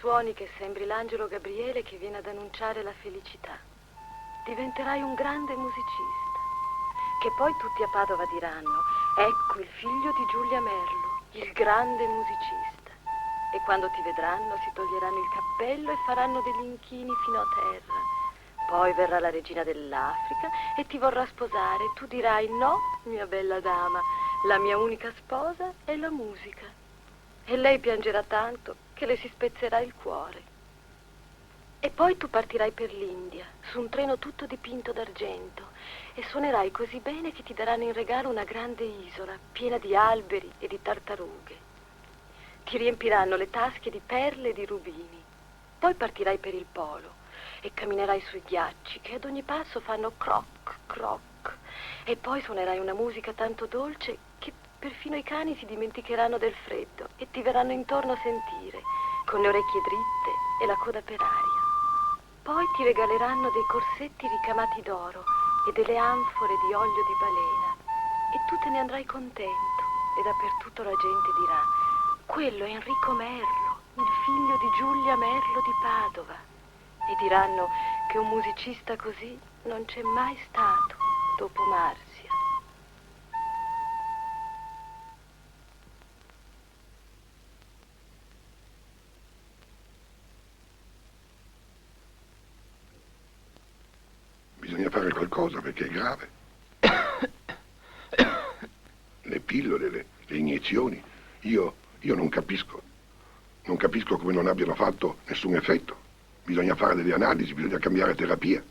Suoni che sembri l'angelo Gabriele che viene ad annunciare la felicità. Diventerai un grande musicista, che poi tutti a Padova diranno: ecco il figlio di Giulia Merlo, il grande musicista. E quando ti vedranno si toglieranno il cappello e faranno degli inchini fino a terra. Poi verrà la regina dell'Africa e ti vorrà sposare. Tu dirai: no, mia bella dama, la mia unica sposa è la musica. E lei piangerà tanto che le si spezzerà il cuore. E poi tu partirai per l'India, su un treno tutto dipinto d'argento, e suonerai così bene che ti daranno in regalo una grande isola, piena di alberi e di tartarughe. Ti riempiranno le tasche di perle e di rubini. Poi partirai per il polo e camminerai sui ghiacci che ad ogni passo fanno croc, croc. E poi suonerai una musica tanto dolce che perfino i cani si dimenticheranno del freddo e ti verranno intorno a sentire, con le orecchie dritte e la coda per aria. Poi ti regaleranno dei corsetti ricamati d'oro e delle anfore di olio di balena. E tu te ne andrai contento e dappertutto la gente dirà: quello è Enrico Merlo, il figlio di Giulia Merlo di Padova. E diranno che un musicista così non c'è mai stato dopo Marzia. Bisogna fare qualcosa perché è grave. Le pillole, le iniezioni, io non capisco. Non capisco come non abbiano fatto nessun effetto. Bisogna fare delle analisi, bisogna cambiare terapia.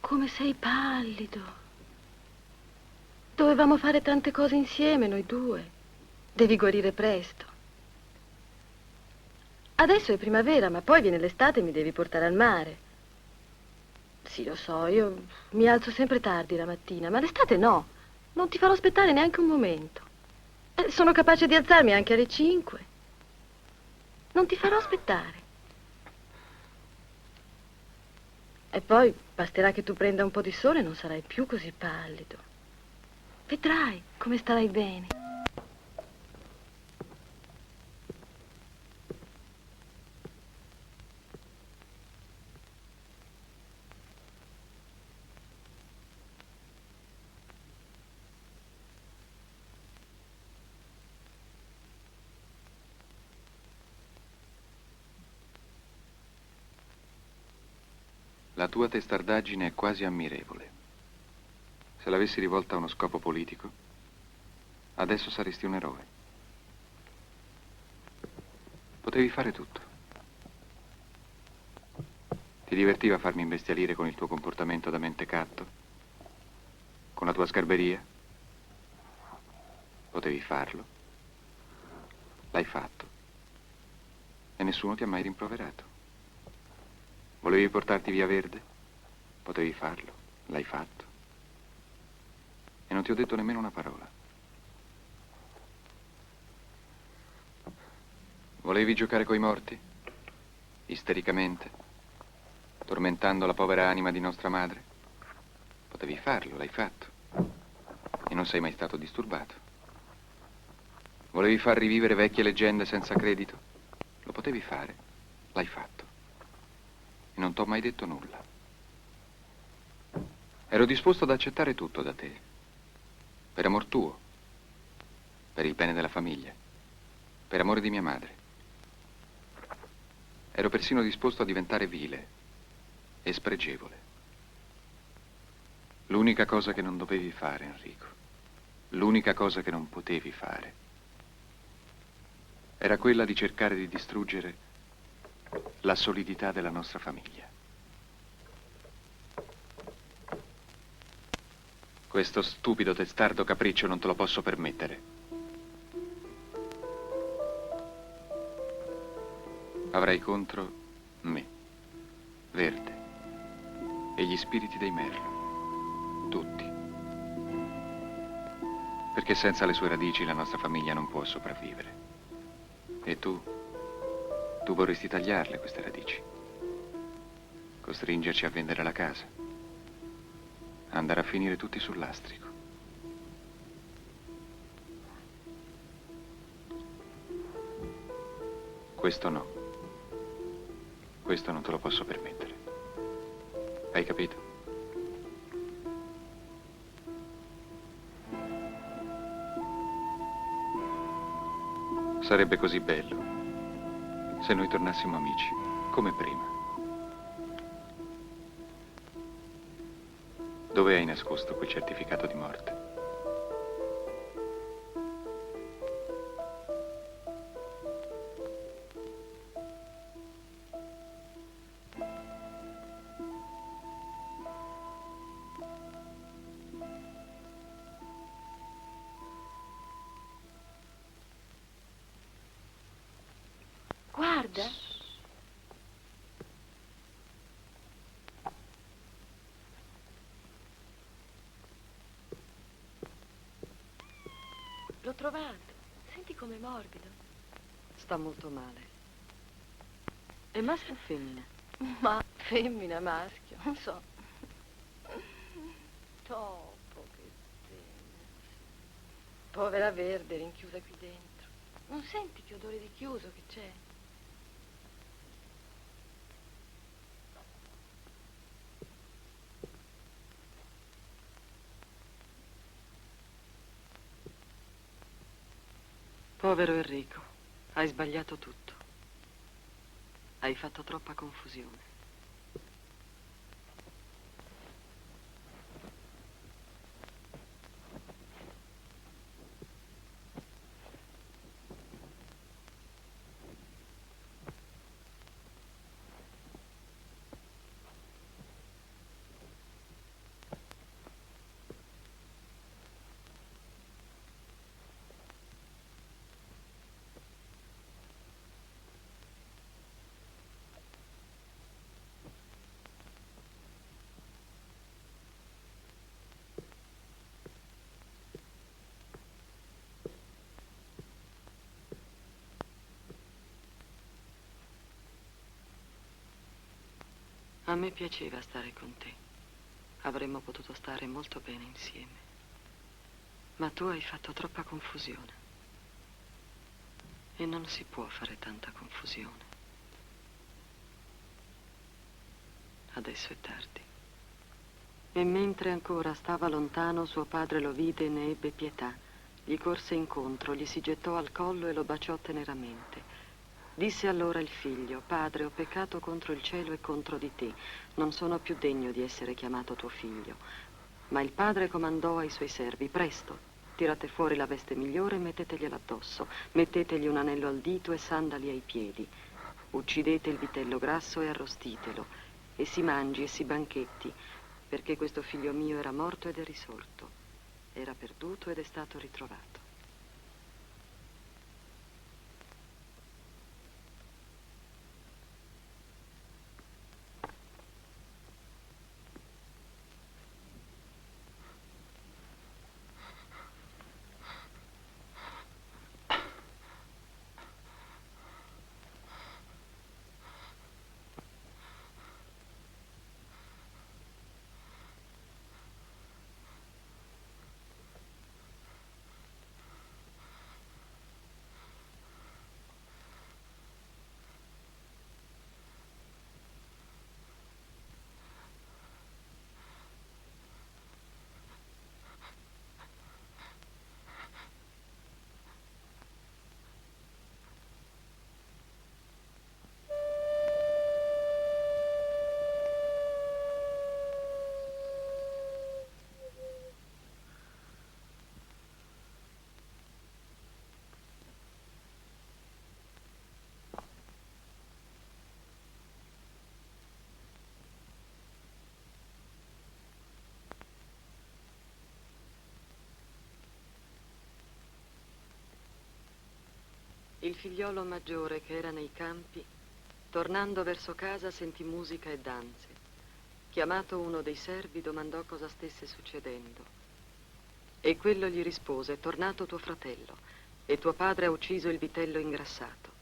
Come sei pallido. Dovevamo fare tante cose insieme, noi due. Devi guarire presto. Adesso è primavera, ma poi viene l'estate e mi devi portare al mare. Sì, lo so, io mi alzo sempre tardi la mattina, ma l'estate no. Non ti farò aspettare neanche un momento. Sono capace di alzarmi anche alle 5. Non ti farò aspettare. E poi basterà che tu prenda un po' di sole e non sarai più così pallido. Vedrai come starai bene. La tua testardaggine è quasi ammirevole. Se l'avessi rivolta a uno scopo politico, adesso saresti un eroe. Potevi fare tutto. Ti divertiva farmi imbestialire con il tuo comportamento da mentecatto? Con la tua sgarberia? Potevi farlo. L'hai fatto. E nessuno ti ha mai rimproverato. Volevi portarti via Verde? Potevi farlo. L'hai fatto. E non ti ho detto nemmeno una parola. Volevi giocare coi morti? Istericamente? Tormentando la povera anima di nostra madre? Potevi farlo, l'hai fatto. E non sei mai stato disturbato. Volevi far rivivere vecchie leggende senza credito? Lo potevi fare, l'hai fatto. E non t'ho mai detto nulla. Ero disposto ad accettare tutto da te. Per amor tuo. Per il bene della famiglia. Per amore di mia madre. Ero persino disposto a diventare vile e spregevole. L'unica cosa che non dovevi fare, Enrico, l'unica cosa che non potevi fare, era quella di cercare di distruggere la solidità della nostra famiglia. Questo stupido testardo capriccio non te lo posso permettere. Avrai contro me, Verde, e gli spiriti dei Merlo, tutti. Perché senza le sue radici la nostra famiglia non può sopravvivere. E tu vorresti tagliarle queste radici, costringerci a vendere la casa, andare a finire tutti sul lastrico. Questo no. Questo non te lo posso permettere. Hai capito? Sarebbe così bello se noi tornassimo amici, come prima. Dove hai nascosto quel certificato di morte? Guarda. L'ho trovato. Senti com'è morbido. Sta molto male. È maschio o femmina? Ma femmina, maschio, non so. Topo, che pena. Povera Verde, rinchiusa qui dentro. Non senti che odore di chiuso che c'è? Povero Enrico, hai sbagliato tutto. Hai fatto troppa confusione. A me piaceva stare con te. Avremmo potuto stare molto bene insieme. Ma tu hai fatto troppa confusione. E non si può fare tanta confusione. Adesso è tardi. E mentre ancora stava lontano, suo padre lo vide e ne ebbe pietà. Gli corse incontro, gli si gettò al collo e lo baciò teneramente. Disse allora il figlio: Padre, ho peccato contro il cielo e contro di te. Non sono più degno di essere chiamato tuo figlio. Ma il padre comandò ai suoi servi: presto, tirate fuori la veste migliore e mettetegliela addosso. Mettetegli un anello al dito e sandali ai piedi. Uccidete il vitello grasso e arrostitelo. E si mangi e si banchetti, perché questo figlio mio era morto ed è risorto. Era perduto ed è stato ritrovato. Il figliolo maggiore, che era nei campi, tornando verso casa sentì musica e danze. Chiamato uno dei servi, domandò cosa stesse succedendo. E quello gli rispose: è tornato tuo fratello, e tuo padre ha ucciso il vitello ingrassato.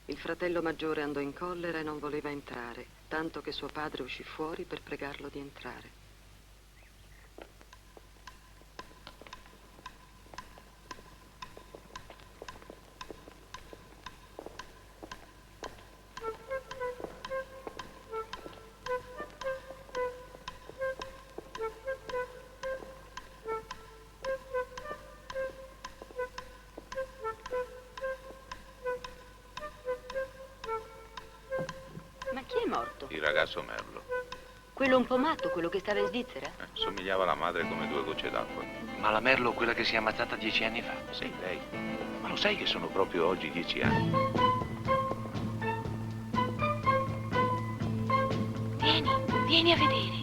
Il fratello maggiore andò in collera e non voleva entrare, tanto che suo padre uscì fuori per pregarlo di entrare. Il ragazzo Merlo. Quello un po' matto, quello che stava in Svizzera? Somigliava alla madre come due gocce d'acqua. Ma la Merlo, quella che si è ammazzata 10 anni fa? Sì, lei. Ma lo sai che sono proprio oggi 10 anni? Vieni a vedere.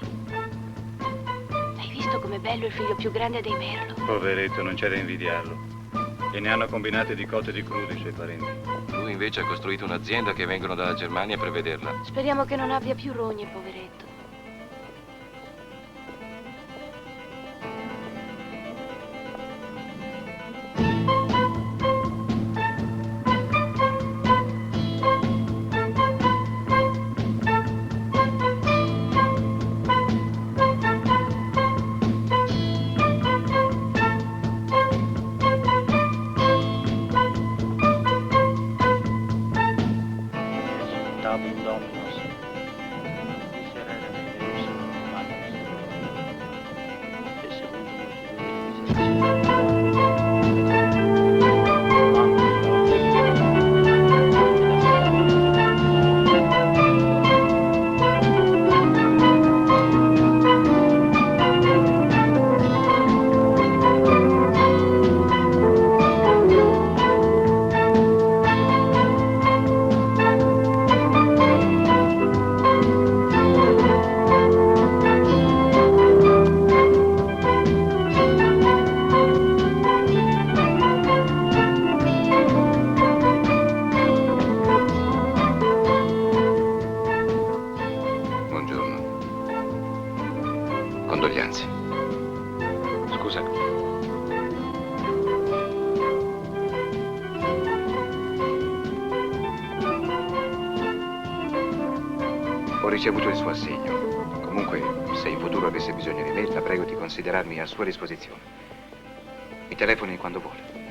Hai visto com'è bello il figlio più grande dei Merlo? Poveretto, non c'è da invidiarlo. E ne hanno combinate di cotte e di crude i suoi parenti. Lui invece ha costruito un'azienda che vengono dalla Germania per vederla. Speriamo che non abbia più rogne, poveretto. Condoglianze. Scusa. Ho ricevuto il suo assegno. Comunque, se in futuro avesse bisogno di me, la prego di considerarmi a sua disposizione. Mi telefoni quando vuole.